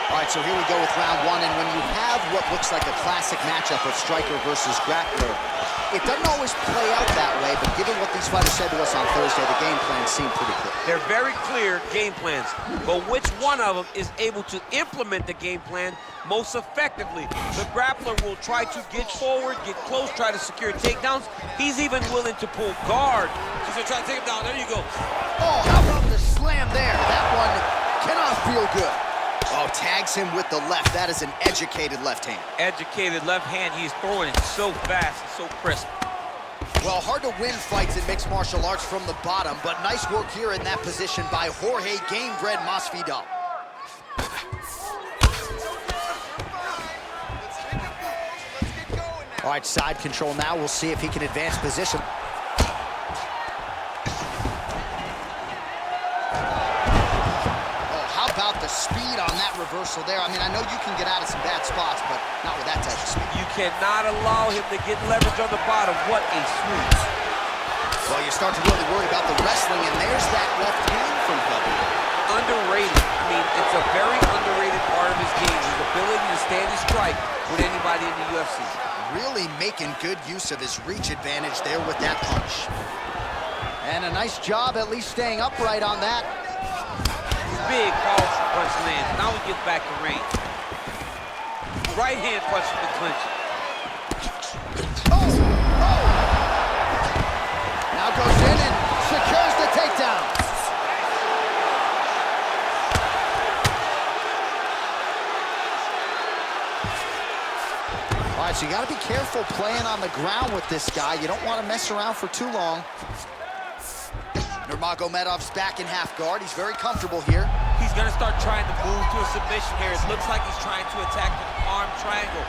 All right, so here we go with round one, and when you have what looks like a classic matchup of striker versus grappler, it doesn't always play out that way, but given what these fighters said to us on Thursday, the game plans seem pretty clear. They're very clear game plans, but which one of them is able to implement the game plan most effectively? The grappler will try to get forward, get close, try to secure takedowns. He's even willing to pull guard. He's gonna try to take him down. There you go. Oh, how about the slam there? That one cannot feel good. Oh, tags him with the left. That is an educated left hand. Educated left hand. He's throwing it so fast and so crisp. Well, hard to win fights in mixed martial arts from the bottom, but nice work here in that position by Jorge Gamebred Masvidal. All right, side control now. We'll see if he can advance position. About the speed on that reversal there. I mean, I know you can get out of some bad spots, but not with that type of speed. You cannot allow him to get leverage on the bottom. What a sweep. Well, you start to really worry about the wrestling, and there's that left hand from Khabib. Underrated. I mean, it's a very underrated part of his game, his ability to stand and strike with anybody in the UFC. Really making good use of his reach advantage there with that punch. And a nice job at least staying upright on that. Big powerful punch lands. Now he gets back in range. Right hand punch from the clinch. Oh! Oh! Now goes in and secures the takedown. All right, so you got to be careful playing on the ground with this guy. You don't want to mess around for too long. Nurmagomedov's back in half guard. He's very comfortable here. He's going to start trying to move to a submission here. It looks like he's trying to attack the arm triangle.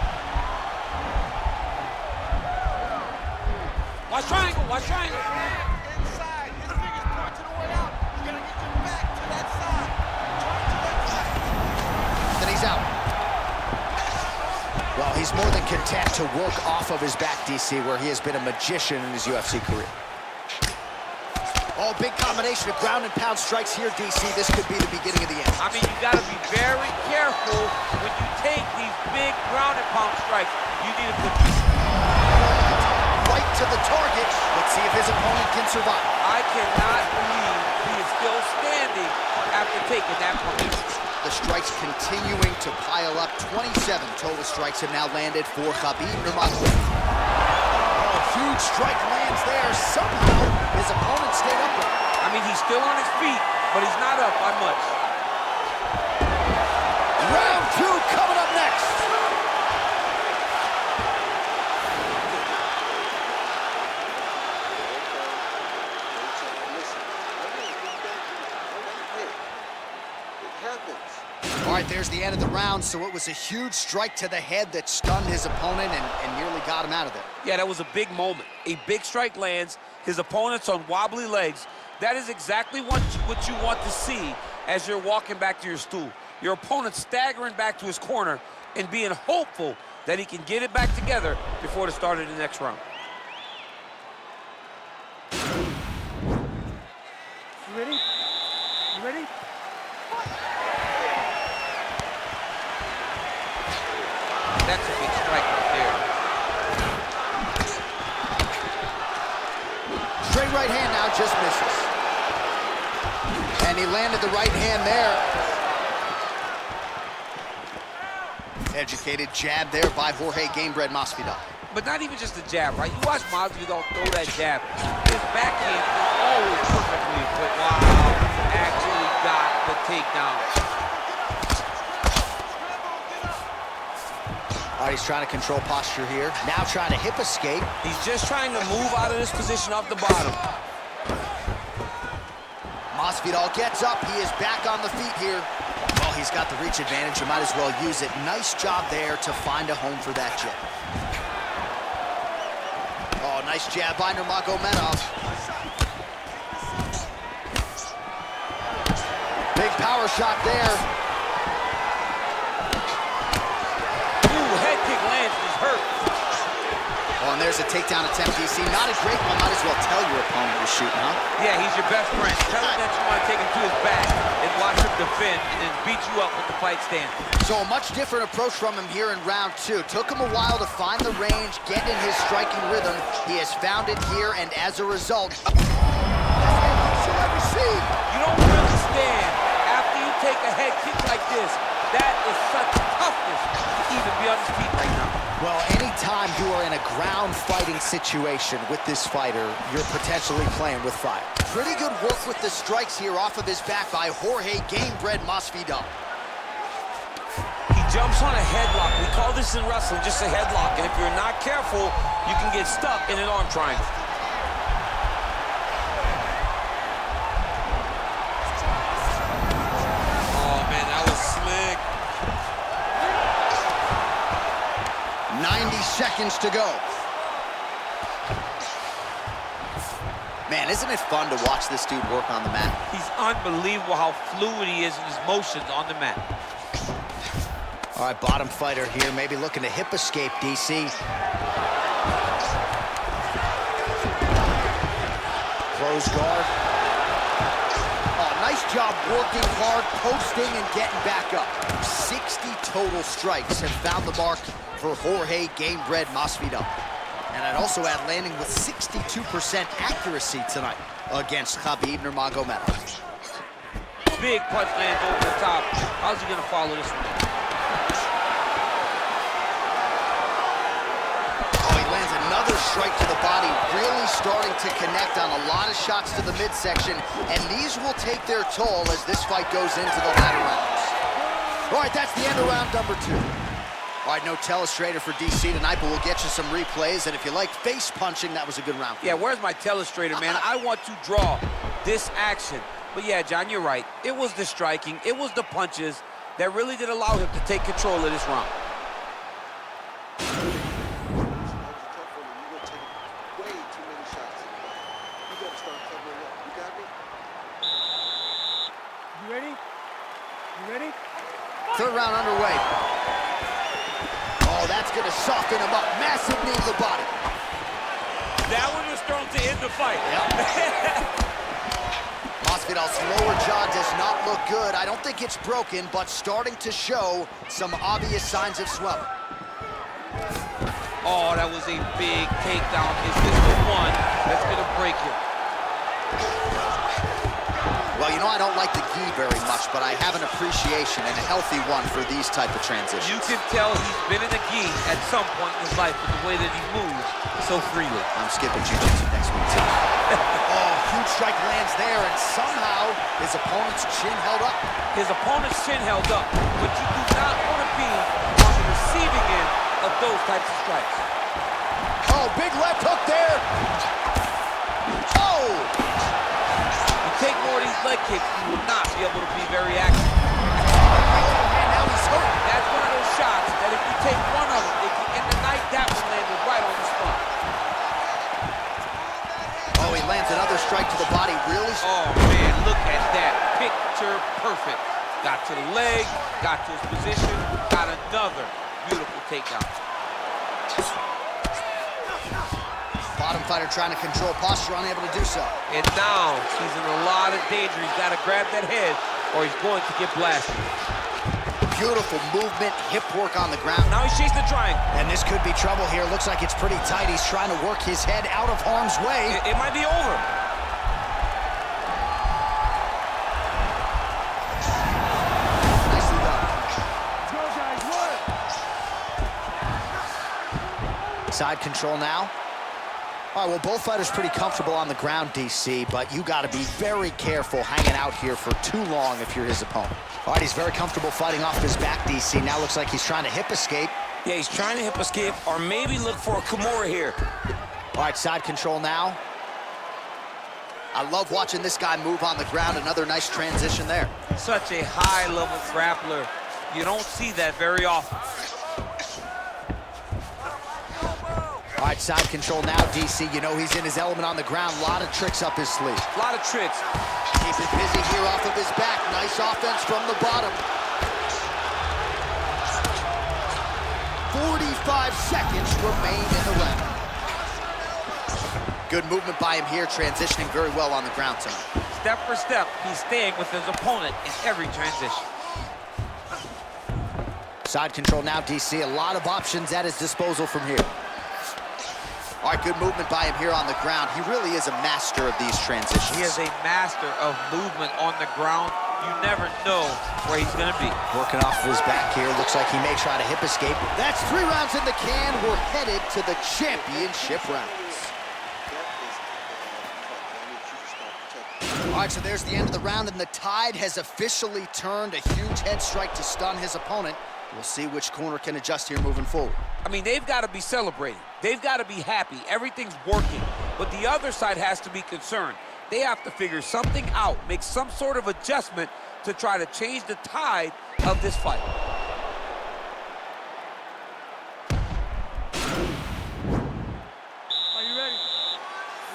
Watch triangle, watch triangle. Inside, his fingers pointing the way out. He's going to get you back to that side. Turn to that side. Then he's out. Well, he's more than content to work off of his back, DC, where he has been a magician in his UFC career. Oh, big combination of ground and pound strikes here, DC. This could be the beginning of the end. I mean, you got to be very careful when you take these big ground and pound strikes. You need to put right to the target. Let's see if his opponent can survive. I cannot believe he is still standing after taking that punch. The strikes continuing to pile up. 27 total strikes have now landed for Khabib Nurmagomedov. Huge strike lands there. Somehow his opponent stayed upright. I mean, he's still on his feet, but he's not up by much. Round two coming up next. All right, there's the end of the round, so it was a huge strike to the head that stunned his opponent and nearly got him out of there. Yeah, that was a big moment. A big strike lands, his opponent's on wobbly legs. That is exactly what you want to see as you're walking back to your stool. Your opponent staggering back to his corner and being hopeful that he can get it back together before the start of the next round. You ready? You ready? That's a big strike right there. Straight right hand now, just misses. And he landed the right hand there. Educated jab there by Jorge Gamebred Masvidal. But not even just a jab, right? You watch Masvidal throw that jab. His backhand is always perfectly put. Wow, actually got the takedown. All right, he's trying to control posture here. Now trying to hip escape. He's just trying to move out of this position off the bottom. Masvidal gets up. He is back on the feet here. Well, he's got the reach advantage. You might as well use it. Nice job there to find a home for that jab. Oh, nice jab by Nurmagomedov. Big power shot there. Ooh, head kick lands, he's hurt. Oh, and there's There's a takedown attempt, DC. Not a great one. Might as well tell your opponent you're shooting, huh? Yeah, he's your best friend. Tell him that you want to take him to his back and watch him defend and then beat you up with the fight stand. So a much different approach from him here in round 2. Took him a while to find the range, get in his striking rhythm. He has found it here, and as a result, you don't really stand after you take a head kick like this. That is such toughness to even be on his feet right now. Well, anytime you are in a ground fighting situation with this fighter, you're potentially playing with fire. Pretty good work with the strikes here off of his back by Jorge Gamebred Masvidal. He jumps on a headlock. We call this in wrestling just a headlock. And if you're not careful, you can get stuck in an arm triangle. Oh, man, that was slick. 90 seconds to go. Man, isn't it fun to watch this dude work on the mat? He's unbelievable how fluid he is in his motions on the mat. All right, bottom fighter here, maybe looking to hip escape, DC. Close guard. Oh, nice job working hard, posting, and getting back up. 60 total strikes have found the mark for Jorge Gamebred Masvidal. And I'd also add landing with 62% accuracy tonight against Khabib Nurmagomedov. Big punch lands over the top. How's he gonna follow this one? Oh, he lands another strike to the body, really starting to connect on a lot of shots to the midsection, and these will take their toll as this fight goes into the latter rounds. All right, that's the end of round number 2. All right, no telestrator for DC tonight, but we'll get you some replays. And if you like face punching, that was a good round. Yeah, where's my telestrator, man? I want to draw this action. But yeah, John, you're right. It was the striking, it was the punches that really did allow him to take control of this round. You ready? You ready? Third round underway. Oh, that's going to soften him up. Massive knee to the body. That one was thrown to end the fight. Yep. Masvidal's lower jaw does not look good. I don't think it's broken, but starting to show some obvious signs of swelling. Oh, that was a big takedown. Is this the one that's going to break him? Well, you know, I don't like the gi very much, but I have an appreciation and a healthy one for these type of transitions. You can tell he's been in the gi at some point in his life with the way that he moves so freely. I'm skipping jiu-jitsu next week, too. Oh, huge strike lands there, and somehow his opponent's chin held up. His opponent's chin held up, but you do not want to be on the receiving end of those types of strikes. Oh, big left hook there. Oh! Take more of these leg kicks, you will not be able to be very active. And now he's hurt. That's one of those shots that if you take one of them, if you end the night, that one landed right on the spot. Oh, he lands another strike to the body. Really? Oh, man, look at that. Picture perfect. Got to the leg, got to his position, got another beautiful takedown. Bottom fighter trying to control posture, unable to do so. And now he's in a lot of danger. He's got to grab that head or he's going to get blasted. Beautiful movement, hip work on the ground. Now he's chasing the triangle. And this could be trouble here. Looks like it's pretty tight. He's trying to work his head out of harm's way. It might be over. Nicely done. Let's go, guys. Work. Side control now. All right, well, both fighters pretty comfortable on the ground, DC, but you got to be very careful hanging out here for too long if you're his opponent. All right, he's very comfortable fighting off his back, DC. Now looks like he's trying to hip escape. Yeah, he's trying to hip escape or maybe look for a Kimura here. All right, side control now. I love watching this guy move on the ground. Another nice transition there. Such a high-level grappler. You don't see that very often. All right, side control now, DC. You know he's in his element on the ground. A lot of tricks up his sleeve. A lot of tricks. Keep it busy here off of his back. Nice offense from the bottom. 45 seconds remain in the round. Good movement by him here, transitioning very well on the ground tonight. Step for step, he's staying with his opponent in every transition. Side control now, DC. A lot of options at his disposal from here. All right, good movement by him here on the ground. He really is a master of these transitions. He is a master of movement on the ground. You never know where he's gonna be. Working off of his back here. Looks like he may try to hip escape. That's 3 rounds in the can. We're headed to the championship rounds. All right, so there's the end of the round, and the tide has officially turned. A huge head strike to stun his opponent. We'll see which corner can adjust here moving forward. I mean, they've got to be celebrating. They've got to be happy. Everything's working. But the other side has to be concerned. They have to figure something out, make some sort of adjustment to try to change the tide of this fight. Are you ready?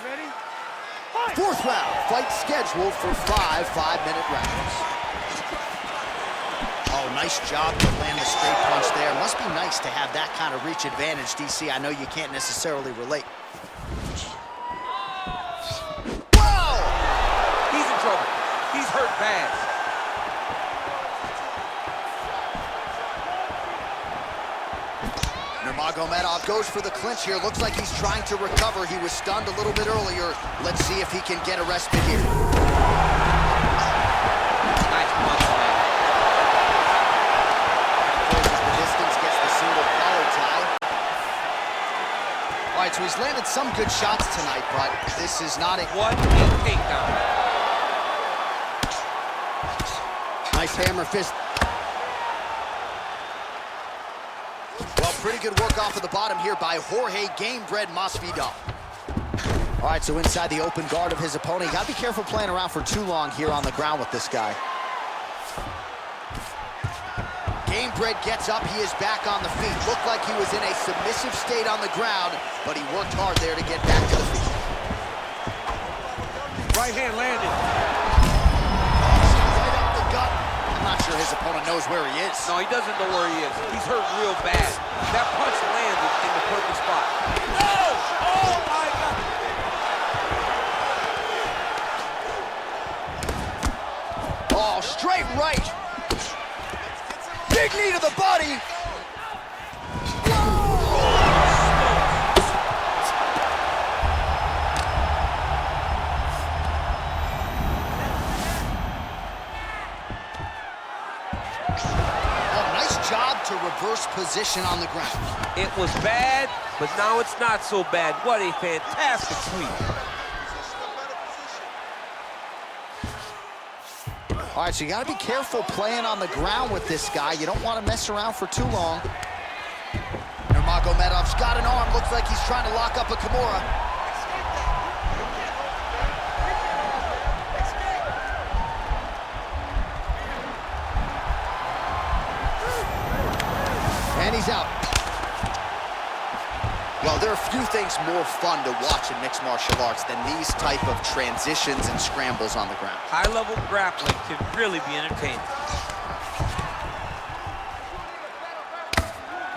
You ready? Fight! 4th round, fight scheduled for 5 5-minute rounds. Oh, nice job to land the straight punch there. Must be nice to have that kind of reach advantage, DC. I know you can't necessarily relate. Whoa! He's in trouble. He's hurt bad. Nurmagomedov goes for the clinch here. Looks like he's trying to recover. He was stunned a little bit earlier. Let's see if he can get a respite here. Nice punch, man. Closes the distance, gets the single collar tie. All right, so he's landed some good shots tonight, but this is not a... What a takedown. Nice hammer fist. Well, pretty good work off of the bottom here by Jorge Gamebred Masvidal. All right, so inside the open guard of his opponent. You gotta be careful playing around for too long here on the ground with this guy. Gamebred gets up, he is back on the feet. Looked like he was in a submissive state on the ground, but he worked hard there to get back to the feet. Right hand landed. Right up the gut. I'm not sure his opponent knows where he is. No, he doesn't know where he is. He's hurt real bad. That punch landed in the perfect spot. Oh! Oh, my God! Oh, straight right. Big knee to the body. To reverse position on the ground. It was bad, but now it's not so bad. What a fantastic sweep. All right, so you got to be careful playing on the ground with this guy. You don't want to mess around for too long. Nurmagomedov's got an arm. Looks like he's trying to lock up a Kimura. And he's out. Well, there are few things more fun to watch in mixed martial arts than these type of transitions and scrambles on the ground. High-level grappling can really be entertaining.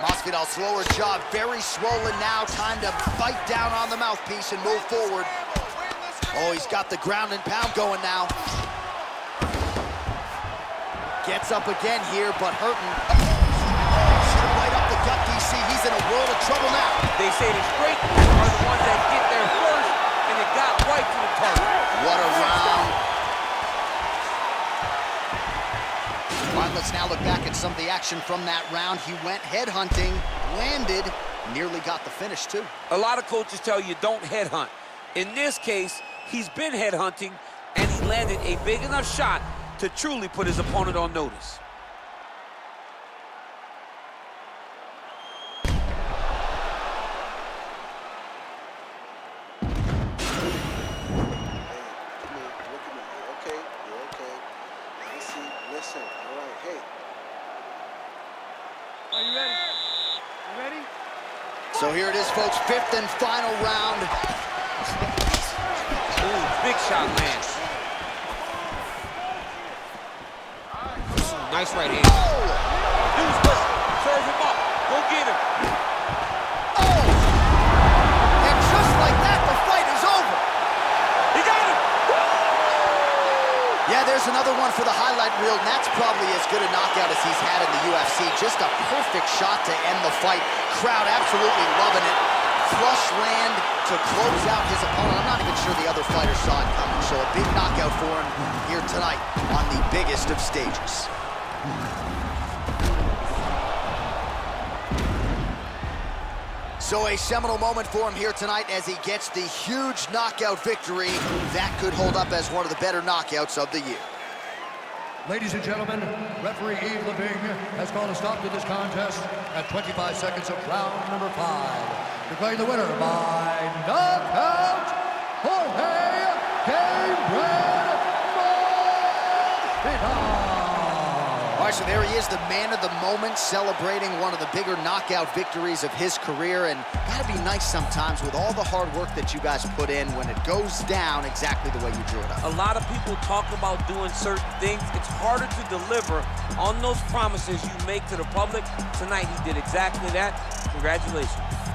Masvidal, slower job, very swollen now. Time to bite down on the mouthpiece and move forward. Oh, he's got the ground and pound going now. Gets up again here, but hurting. Right up the gut, DC. He's in a world of trouble now. They say the straight are the ones that get there first, and it got right to the target. What a round. All right, let's now look back at some of the action from that round. He went headhunting, landed, nearly got the finish, too. A lot of coaches tell you don't headhunt. In this case, he's been headhunting, and he landed a big enough shot to truly put his opponent on notice. Are you ready? You ready? So here it is, folks, 5th and final round. Ooh, big shot lands. Nice right hand. Oh! Dude's good. Serve him up. Go get him. Oh! And just like that, the fight is over. Here's another one for the highlight reel, and that's probably as good a knockout as he's had in the UFC. Just a perfect shot to end the fight. Crowd absolutely loving it. Flush land to close out his opponent. I'm not even sure the other fighter saw it coming, so a big knockout for him here tonight on the biggest of stages. So a seminal moment for him here tonight as he gets the huge knockout victory. That could hold up as one of the better knockouts of the year. Ladies and gentlemen, referee Yves Leving has called a stop to this contest at 25 seconds of round number 5. Declaring the winner by knockout, Jorge Masvidal. All right, so there he is, the man of the moment, celebrating one of the bigger knockout victories of his career. And gotta be nice sometimes with all the hard work that you guys put in when it goes down exactly the way you drew it up. A lot of people talk about doing certain things. It's harder to deliver on those promises you make to the public. Tonight, he did exactly that. Congratulations.